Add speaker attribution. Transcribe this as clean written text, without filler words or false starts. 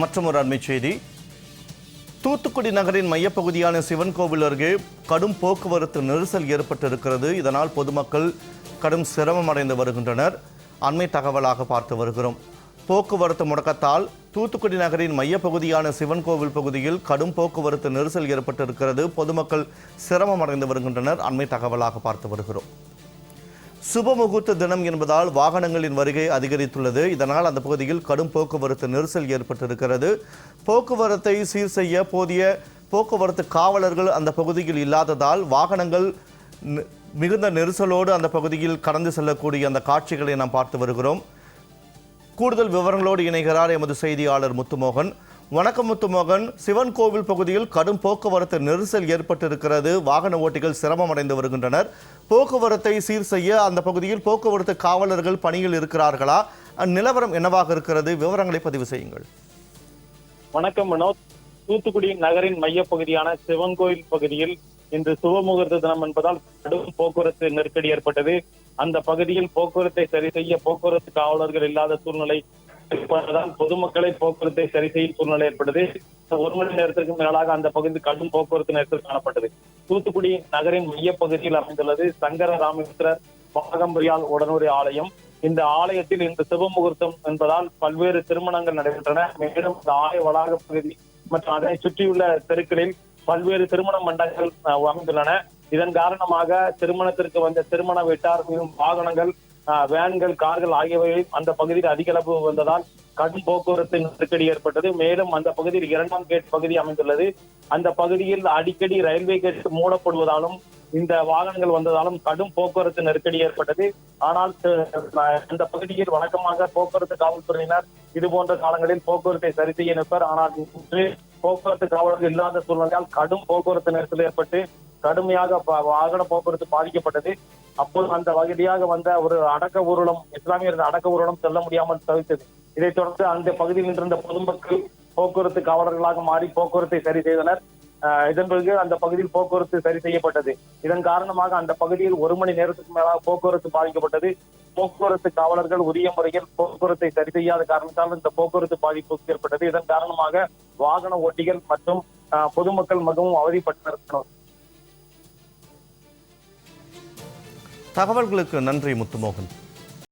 Speaker 1: மற்றொரு அண்மைச் செய்தி. தூத்துக்குடி நகரின் மையப்பகுதியான சிவன் கோவில் அருகே கடும் போக்குவரத்து நெரிசல் ஏற்பட்டிருக்கிறது. இதனால் பொதுமக்கள் கடும் சிரமம் அடைந்து வருகின்றனர். அண்மை தகவலாக பார்த்து வருகிறோம். போக்குவரத்து முடக்கத்தால் தூத்துக்குடி நகரின் மையப்பகுதியான சிவன் கோவில் பகுதியில் கடும் போக்குவரத்து நெரிசல் ஏற்பட்டிருக்கிறது. பொதுமக்கள் சிரமம் அடைந்து வருகின்றனர். அண்மை தகவலாக பார்த்து வருகிறோம். சுபமுகூர்த்த தினம் என்பதால் வாகனங்களின் வருகை அதிகரித்துள்ளது. இதனால் அந்த பகுதியில் கடும் போக்குவரத்து நெரிசல் ஏற்பட்டிருக்கிறது. போக்குவரத்தை சீர் செய்ய போதிய போக்குவரத்து காவலர்கள் அந்த பகுதியில் இல்லாததால் வாகனங்கள் மிகுந்த நெரிசலோடு அந்த பகுதியில் கடந்து செல்லக்கூடிய அந்த காட்சிகளை நாம் பார்த்து வருகிறோம். கூடுதல் விவரங்களோடு இணைகிறார் எமது செய்தியாளர் முத்துமோகன். வணக்கம் முத்துமோகன். சிவன் கோவில் பகுதியில் கடும் போக்குவரத்து நெரிசல் ஏற்பட்டிருக்கிறது. வாகன ஓட்டிகள் சிரமம் அடைந்து வருகின்றனர். போக்குவரத்தை சீர் செய்ய அந்த பகுதியில் போக்குவரத்து காவலர்கள் பணியில் இருக்கிறார்களா? நிலவரம் என்னவாக இருக்கிறது? விவரங்களை பதிவு செய்யுங்கள்.
Speaker 2: வணக்கம் வினோத். தூத்துக்குடி நகரின் மையப்பகுதியான சிவன் கோயில் பகுதியில் இன்று சுபமுகூர்த்த தினம் என்பதால் கடும் போக்குவரத்து நெருக்கடி ஏற்பட்டது. அந்த பகுதியில் போக்குவரத்தை சரி செய்ய போக்குவரத்து காவலர்கள் இல்லாத சூழ்நிலை ஏற்பட்டதால் பொதுமக்களை போக்குவரத்தை சரி செய்யும் சூழ்நிலை ஏற்பட்டது. ஒரு மணி நேரத்திற்கு மேலாக அந்த பகுதியில் கடும் போக்குவரத்து நெரிசல் காணப்பட்டது. தூத்துக்குடி நகரின் மையப்பகுதியில் அமைந்துள்ளது சங்கர ராமேஸ்வரர் பாகம்பிரியால் உடனுரை ஆலயம். இந்த ஆலயத்தில் இந்த சுபமுகூர்த்தம் என்பதால் பல்வேறு திருமணங்கள் நடைபெற்றன. மேலும் இந்த ஆலய வளாக பகுதி மற்றும் அதனை சுற்றியுள்ள தெருக்களில் பல்வேறு திருமண மண்டபங்கள் அமைந்துள்ளன. இதன் காரணமாக திருமணத்திற்கு வந்த திருமண வீட்டார் வாகனங்கள், வேன்கள், கார்கள் ஆகியவை அந்த பகுதியில் அதிக அளவு வந்ததால் கடும் போக்குவரத்து நெருக்கடி ஏற்பட்டது. மேலும் அந்த பகுதியில் 2ஆம் கேட் பகுதி அமைந்துள்ளது. அந்த பகுதியில் அடிக்கடி ரயில்வே கேட் மூடப்படுவதாலும் இந்த வாகனங்கள் வந்ததாலும் கடும் போக்குவரத்து நெருக்கடி ஏற்பட்டது. ஆனால் அந்த பகுதியில் வழக்கமாக போக்குவரத்து காவல்துறையினர் இது போன்ற காலங்களில் போக்குவரத்தை சரி செய்ய நிற்பர். ஆனால் போக்குவரத்து காவலர்கள் இல்லாத சூழ்நிலையால் கடும் போக்குவரத்து நெரிசல் ஏற்பட்டு கடுமையாக வாகன போக்குவரத்து பாதிக்கப்பட்டது. அப்போது அந்த வகையாக வந்த ஒரு அடக்க ஊர்வலம், இஸ்லாமியர் அடக்க ஊர்வலம் செல்ல முடியாமல் தவிர்த்தது. இதைத் தொடர்ந்து அந்த பகுதியில் நின்றிருந்த பொதுமக்கள் போக்குவரத்து காவலர்களாக மாறி போக்குவரத்தை சரி செய்தனர். இதன் பிறகு அந்த பகுதியில் போக்குவரத்து சரி செய்யப்பட்டது. இதன் காரணமாக அந்த பகுதியில் 1 மணி நேரத்துக்கு மேலாக போக்குவரத்து பாதிக்கப்பட்டது. போக்குவரத்து காவலர்கள் உரிய முறையில் போக்குவரத்தை சரி செய்யாத காரணத்தால் இந்த போக்குவரத்து பாதிப்பு ஏற்பட்டது. இதன் காரணமாக வாகன ஓட்டிகள் மற்றும் பொதுமக்கள் மிகவும் அவதிப்பட்டனர்.
Speaker 1: தகவல்களுக்கு நன்றி முத்துமோகன்.